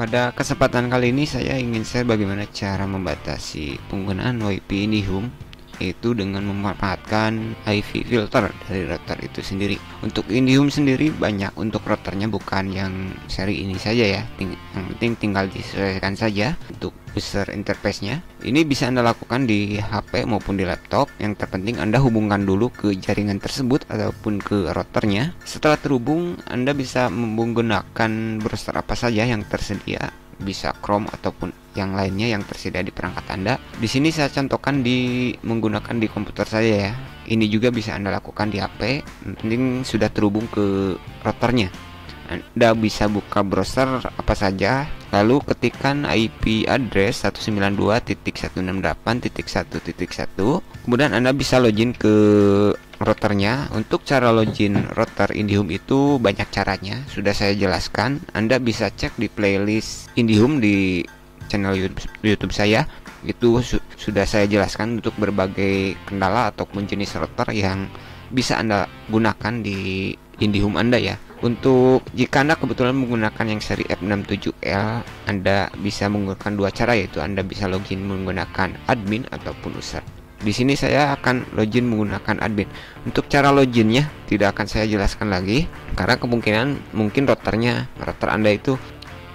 Pada kesempatan kali ini saya ingin share bagaimana cara membatasi penggunaan WiFi IndiHome, yaitu dengan memanfaatkan IV filter dari router itu sendiri. Untuk IndiHome sendiri banyak untuk routernya, bukan yang seri ini saja ya. Yang penting tinggal disesuaikan saja untuk user interface-nya. Ini bisa Anda lakukan di HP maupun di laptop. Yang terpenting Anda hubungkan dulu ke jaringan tersebut ataupun ke routernya. Setelah terhubung, Anda bisa menggunakan browser apa saja yang tersedia, bisa Chrome ataupun yang lainnya yang tersedia di perangkat Anda. Di sini saya contohkan menggunakan di komputer saya ya. Ini juga bisa Anda lakukan di HP, penting sudah terhubung ke routernya. Anda bisa buka browser apa saja, lalu ketikkan IP address 192.168.1.1. Kemudian Anda bisa login ke routernya. Untuk cara login router IndiHome itu banyak caranya, sudah saya jelaskan. Anda bisa cek di playlist IndiHome di channel YouTube saya. Itu sudah saya jelaskan untuk berbagai kendala ataupun jenis router yang bisa Anda gunakan di IndiHome Anda ya. Untuk jika Anda kebetulan menggunakan yang seri F67L, Anda bisa menggunakan dua cara, yaitu Anda bisa login menggunakan admin ataupun user. Di sini saya akan login menggunakan admin. Untuk cara loginnya tidak akan saya jelaskan lagi, karena kemungkinan mungkin router Anda itu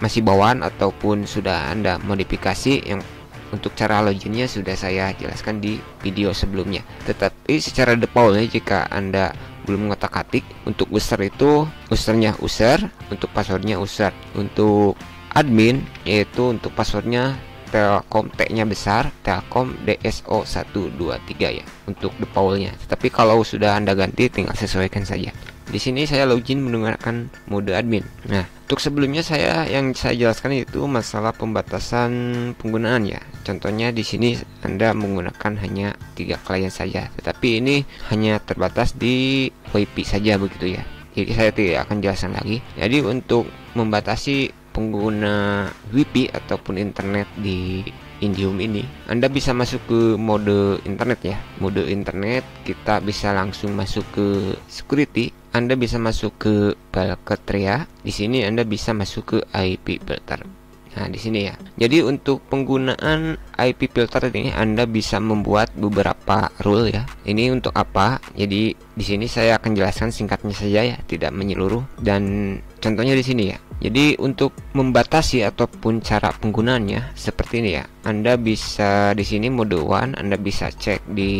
masih bawaan ataupun sudah Anda modifikasi. Yang untuk cara loginnya sudah saya jelaskan di video sebelumnya. Tetapi secara defaultnya jika Anda belum mengotak-atik, untuk user itu usernya user, untuk passwordnya user. Untuk admin yaitu untuk passwordnya Telkom, T-nya besar, Telkom DSO123 ya untuk defaultnya. Tapi kalau sudah Anda ganti tinggal sesuaikan saja. Di sini saya login menggunakan mode admin. Nah, untuk sebelumnya yang saya jelaskan itu masalah pembatasan penggunaan ya. Contohnya di sini Anda menggunakan hanya 3 klien saja, tetapi ini hanya terbatas di WiFi saja begitu ya. Jadi saya tidak akan jelaskan lagi. Jadi untuk membatasi pengguna WiFi ataupun internet di IndiHome ini, Anda bisa masuk ke mode internet ya. Mode internet kita bisa langsung masuk ke security. Anda bisa masuk ke Balketria. Di sini Anda bisa masuk ke IP filter. Nah, di sini ya. Jadi untuk penggunaan IP filter ini Anda bisa membuat beberapa rule ya. Ini untuk apa? Jadi di sini saya akan jelaskan singkatnya saja ya, tidak menyeluruh. Dan contohnya di sini ya. Jadi untuk membatasi ataupun cara penggunaannya seperti ini ya. Anda bisa di sini mode 1, Anda bisa cek di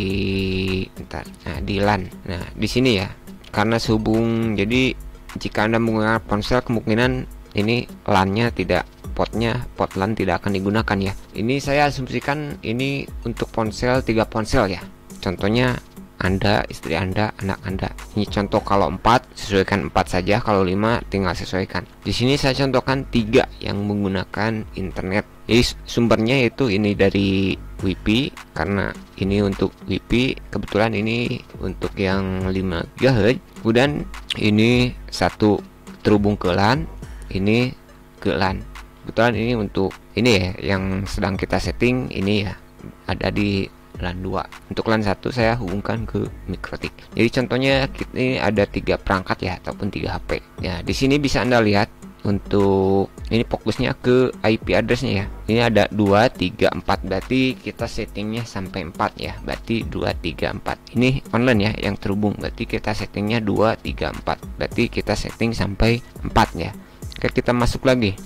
di LAN. Nah, di sini ya. Karena sehubung, jadi jika Anda menggunakan ponsel kemungkinan ini LAN-nya tidak, pot LAN tidak akan digunakan ya. Ini saya asumsikan ini untuk ponsel 3 ponsel ya. Contohnya Anda, istri Anda, anak Anda. Ini contoh, kalau 4 sesuaikan 4 saja, kalau 5 tinggal sesuaikan. Di sini saya contohkan 3 yang menggunakan internet. Jadi sumbernya itu ini dari WiFi, karena ini untuk WiFi, kebetulan ini untuk yang 5 GHz. Kemudian ini satu terhubung ke LAN, ini ke LAN. Kebetulan ini untuk ini ya yang sedang kita setting, ini ya ada di LAN 2. Untuk LAN 1 saya hubungkan ke Mikrotik. Jadi contohnya ini ada 3 perangkat ya ataupun 3 HP. Ya, di sini bisa Anda lihat untuk ini fokusnya ke IP addressnya ya. Ini ada 2, 3, 4, berarti kita settingnya sampai 4 ya. Berarti 2, 3, 4. Ini online ya yang terhubung. Berarti kita settingnya 2, 3, 4. Berarti kita setting sampai 4 ya. Oke, kita masuk lagi.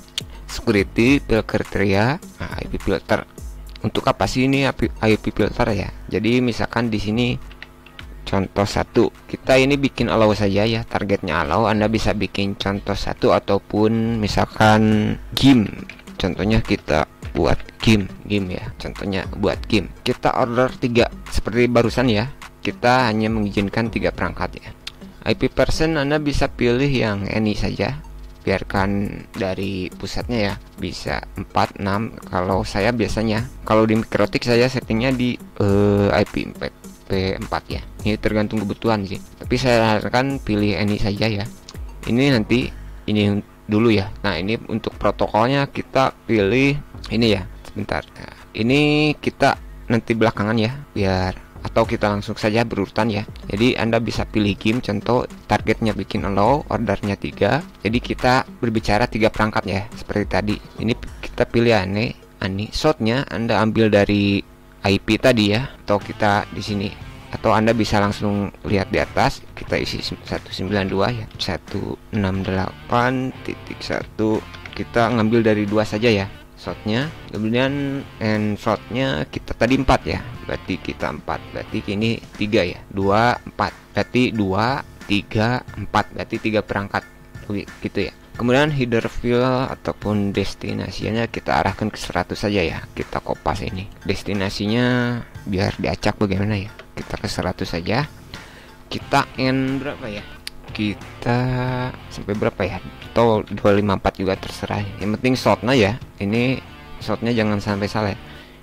Security criteria, IP filter. Untuk apa sih ini IP filter ya? Jadi misalkan di sini contoh 1, kita ini bikin allow saja ya, targetnya allow. Anda bisa bikin contoh 1 ataupun misalkan game. Contohnya kita buat game ya. Contohnya buat game. Kita order 3 seperti barusan ya. Kita hanya mengizinkan 3 perangkat ya. IP version Anda bisa pilih yang any saja. Biarkan dari pusatnya ya, bisa 4, 6. Kalau saya biasanya, kalau di Mikrotik saya settingnya di IP4 ya. Ini tergantung kebutuhan sih, tapi saya akan pilih any saja ya. Ini nanti ini dulu ya. Nah, ini untuk protokolnya kita pilih ini ya. Sebentar. Nah, ini kita nanti belakangan ya, biar atau kita langsung saja berurutan ya. Jadi Anda bisa pilih game, contoh targetnya bikin allow, ordernya 3. Jadi kita berbicara 3 perangkat ya, seperti tadi. Ini kita pilih ani. Shotnya Anda ambil dari IP tadi ya, atau kita di sini, atau Anda bisa langsung lihat di atas, kita isi 192 ya, 168.1. Kita ngambil dari 2 saja ya shotnya, kemudian end shotnya kita tadi 4 ya, berarti kita 4, berarti ini 3 ya, 2 4, berarti 2 3 4, berarti 3 perangkat gitu ya. Kemudian header field ataupun destinasinya kita arahkan ke 100 saja ya, kita kopas ini destinasinya biar diacak bagaimana ya, kita ke 100 saja. Kita end berapa ya, kita sampai berapa ya, atau 254 juga terserah, yang penting shotnya ya. Ini shotnya jangan sampai salah ya.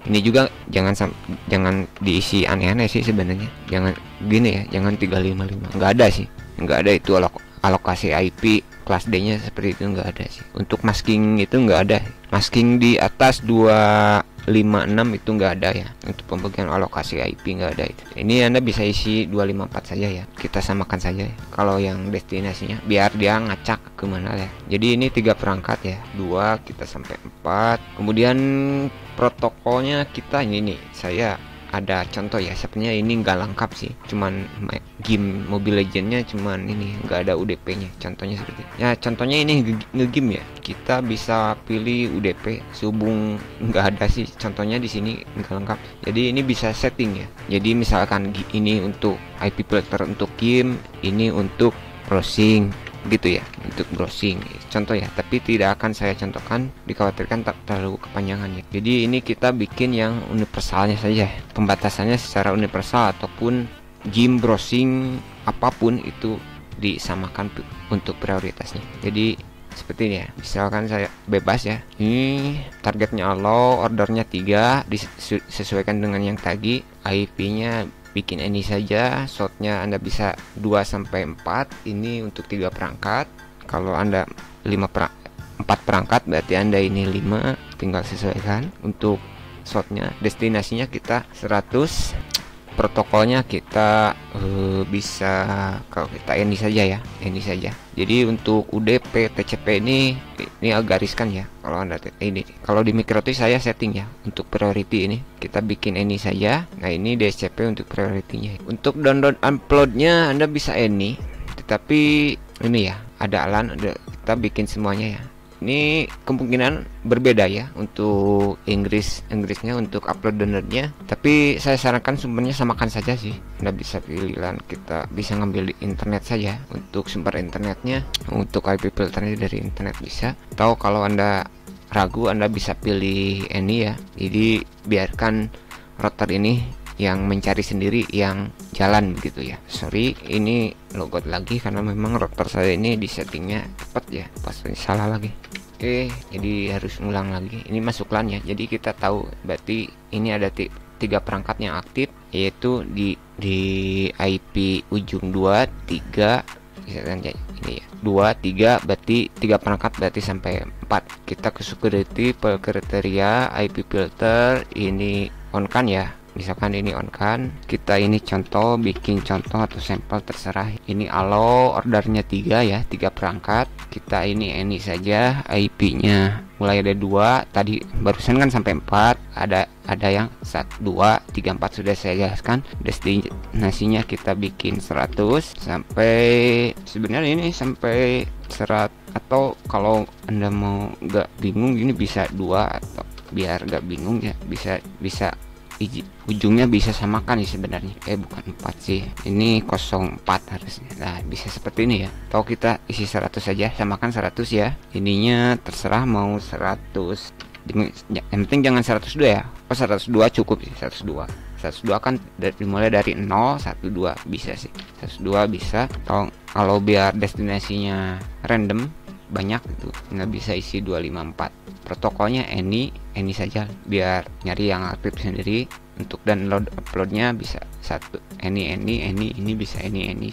Ini juga jangan diisi aneh-aneh sih sebenarnya, jangan gini ya, jangan 355, nggak ada sih, nggak ada itu alokasi IP kelas D nya seperti itu, nggak ada sih. Untuk masking itu nggak ada, masking di atas 256 itu nggak ada ya. Untuk pembagian alokasi IP nggak ada itu. Ini Anda bisa isi 254 saja ya, kita samakan saja ya. Kalau yang destinasinya biar dia ngacak kemana ya. Jadi ini 3 perangkat ya, 2 kita sampai 4. Kemudian protokolnya kita ini nih, saya ada contoh ya, sebenarnya ini nggak lengkap sih, cuman game Mobile Legendnya cuman ini nggak ada UDP nya, contohnya seperti ya. Contohnya ini ngegame ya, kita bisa pilih UDP sehubung nggak ada sih, contohnya di sini nggak lengkap. Jadi ini bisa setting ya, jadi misalkan ini untuk IP filter untuk game, ini untuk browsing gitu ya, untuk browsing contoh ya, tapi tidak akan saya contohkan, dikhawatirkan tak terlalu kepanjangan ya. Jadi ini kita bikin yang universalnya saja, pembatasannya secara universal, ataupun game browsing apapun itu disamakan untuk prioritasnya. Jadi seperti ini ya, misalkan saya bebas ya, ini targetnya allow, ordernya 3, disesuaikan dengan yang tadi, IP nya bikin ini saja, shotnya Anda bisa 2 sampai 4. Ini untuk 3 perangkat. Kalau Anda 4 perangkat berarti Anda ini 5, tinggal sesuaikan. Untuk shotnya, destinasinya kita 100, protokolnya kita bisa, kalau kita ini saja ya, ini saja. Jadi untuk UDP TCP ini agak riskan ya. Kalau Anda ini, kalau di MikroTik saya setting ya untuk priority ini, kita bikin ini saja. Nah ini DSCP untuk priority-nya. Untuk download uploadnya Anda bisa ini, tetapi ini ya ada alan, kita bikin semuanya ya. Ini kemungkinan berbeda ya untuk Inggrisnya untuk upload downloadnya, tapi saya sarankan sumbernya samakan saja sih. Anda bisa pilih LAN, kita bisa ngambil di internet saja untuk sumber internetnya. Untuk IP filternya dari internet bisa, atau kalau Anda ragu Anda bisa pilih ini ya. Jadi biarkan router ini yang mencari sendiri yang jalan begitu ya. Sorry, ini logout lagi karena memang router saya ini di settingnya cepat ya, pas salah lagi. Oke, jadi harus ngulang lagi. Ini masuk LAN ya, jadi kita tahu berarti ini ada 3 perangkat yang aktif, yaitu di IP ujung 2 3 ini ya, 2 3, berarti 3 perangkat, berarti sampai 4. Kita ke security, kriteria IP filter ini on kan ya, misalkan ini on kan, kita ini contoh, bikin contoh atau sampel terserah. Ini allow, ordernya 3 ya, 3 perangkat, kita ini saja. IP nya mulai ada 2, tadi barusan kan sampai 4, ada yang 1 2 3 4 sudah saya jelaskan. Destinasinya kita bikin 100 sampai, sebenarnya ini sampai 100, atau kalau Anda mau nggak bingung ini bisa 2, atau biar nggak bingung ya bisa ujungnya bisa samakan nih sebenarnya, bukan 4 sih, ini 04 harusnya. Nah bisa seperti ini ya, atau kita isi 100 saja, samakan 100 ya. Ininya terserah mau 100, yang penting jangan 102 ya. 102 cukup sih, 102 kan dimulai dari 0 1 2 bisa sih, 102 bisa. Atau kalau biar destinasinya random banyak itu, nggak bisa isi 254. Protokolnya any saja biar nyari yang aktif sendiri. Untuk download uploadnya bisa satu any ini bisa ini.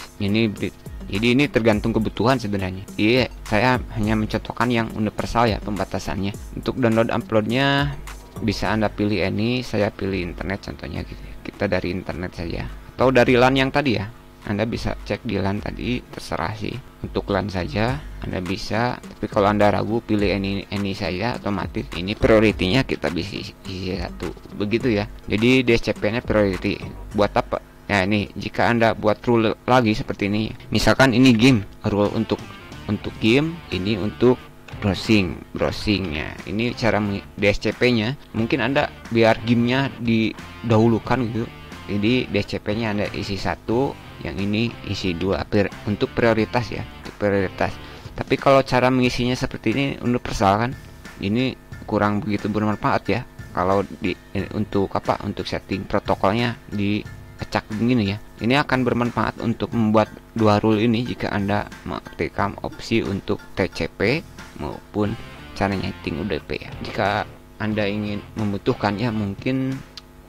Jadi ini tergantung kebutuhan sebenarnya. Iya, saya hanya mencontohkan yang universal ya pembatasannya. Untuk download uploadnya bisa Anda pilih any, saya pilih internet contohnya gitu ya. kita dari internet saja atau dari LAN yang tadi ya. Anda bisa cek di LAN tadi, terserah sih. Untuk LAN saja Anda bisa, tapi kalau Anda ragu pilih any saja, otomatis ini prioritinya kita bisa isi satu. Begitu ya. Jadi DSCP-nya priority. Buat apa? Ya ini jika Anda buat rule lagi seperti ini. Misalkan ini game, rule untuk game, ini untuk browsingnya. Ini cara DSCP-nya. Mungkin Anda biar gamenya didahulukan gitu. Jadi DSCP-nya Anda isi satu, yang ini isi dua untuk prioritas ya, untuk prioritas. Tapi kalau cara mengisinya seperti ini untuk persoalan ini kurang begitu bermanfaat ya. Kalau untuk setting protokolnya diacak begini ya. Ini akan bermanfaat untuk membuat dua rule ini jika Anda mengaktifkan opsi untuk TCP maupun cara nyeting UDP ya. Jika Anda ingin membutuhkannya,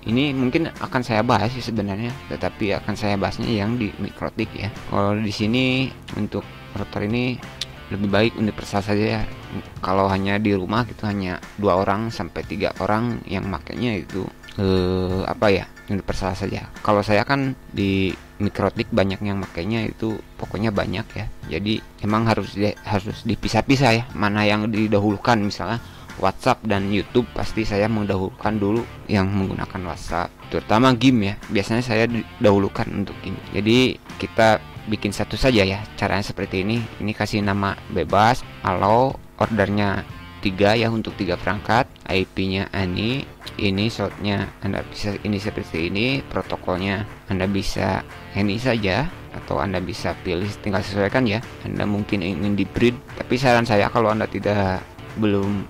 ini mungkin akan saya bahas sih sebenarnya, tetapi akan saya bahasnya yang di Mikrotik ya. Kalau di sini untuk router ini lebih baik universal saja ya. Kalau hanya di rumah gitu hanya 2 orang sampai 3 orang yang makainya itu universal saja. Kalau saya kan di Mikrotik banyak yang makainya itu pokoknya banyak ya. Jadi emang harus dipisah-pisah ya, mana yang didahulukan. Misalnya WhatsApp dan YouTube pasti saya mendahulukan dulu yang menggunakan WhatsApp, terutama game ya. Biasanya saya dahulukan untuk game. Jadi kita bikin satu saja ya. Caranya seperti ini. Ini kasih nama bebas, allow, ordernya 3 ya untuk 3 perangkat, IP-nya ini shortnya Anda bisa ini seperti ini, protokolnya Anda bisa ini saja atau Anda bisa pilih, tinggal sesuaikan ya. Anda mungkin ingin di breed, tapi saran saya kalau Anda belum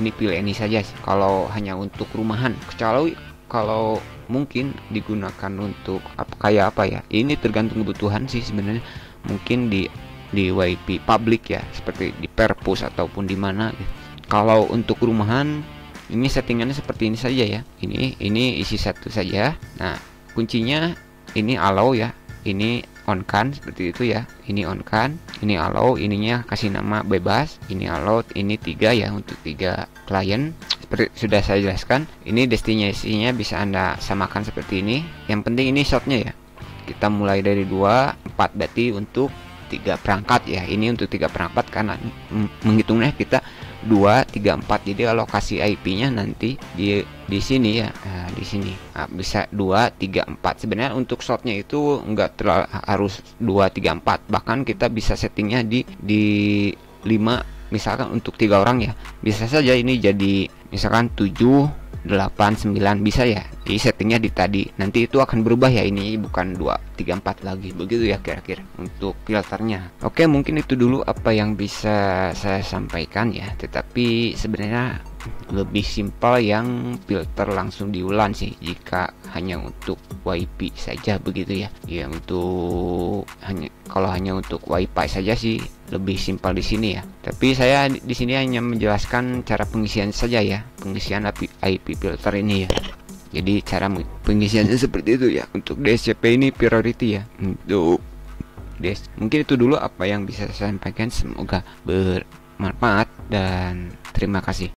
ini pilih ini saja sih kalau hanya untuk rumahan. Kecuali kalau mungkin digunakan untuk ini tergantung kebutuhan sih sebenarnya. Mungkin di WiFi public ya, seperti di perpus ataupun di mana gitu. Kalau untuk rumahan ini settingannya seperti ini saja ya. Ini isi satu saja. Nah kuncinya ini allow ya, ini on kan seperti itu ya. Ini on kan, ini allow, ininya kasih nama bebas, ini allow, ini 3 ya untuk 3 klien. Seperti sudah saya jelaskan, ini destinasinya bisa Anda samakan seperti ini. Yang penting ini shortnya ya. Kita mulai dari 2, 4 berarti untuk 3 perangkat ya. Ini untuk 3 perangkat karena menghitungnya kita 2, 3, 4. Jadi alokasi IP-nya nanti di sini ya. Nah, di sini. Nah, bisa 2, 3, 4. Sebenarnya untuk shortnya itu enggak terlalu harus 2, 3, 4. Bahkan kita bisa settingnya di 5, misalkan untuk 3 orang ya. Bisa saja ini jadi misalkan 7, 8, 9 bisa ya. Jadi settingnya di tadi. Nanti itu akan berubah ya, ini bukan 2, 3, 4 lagi. Begitu ya kira-kira untuk filternya. Oke, mungkin itu dulu apa yang bisa saya sampaikan ya. Tetapi sebenarnya lebih simpel yang filter langsung di WLAN sih, jika hanya untuk WiFi saja begitu ya. Ya untuk kalau hanya untuk WiFi saja sih lebih simpel di sini ya. Tapi saya di sini hanya menjelaskan cara pengisian saja ya, pengisian IP filter ini ya. Jadi cara pengisiannya seperti itu ya. Untuk DSCP ini priority ya. Untuk mungkin itu dulu apa yang bisa saya sampaikan. Semoga bermanfaat dan terima kasih.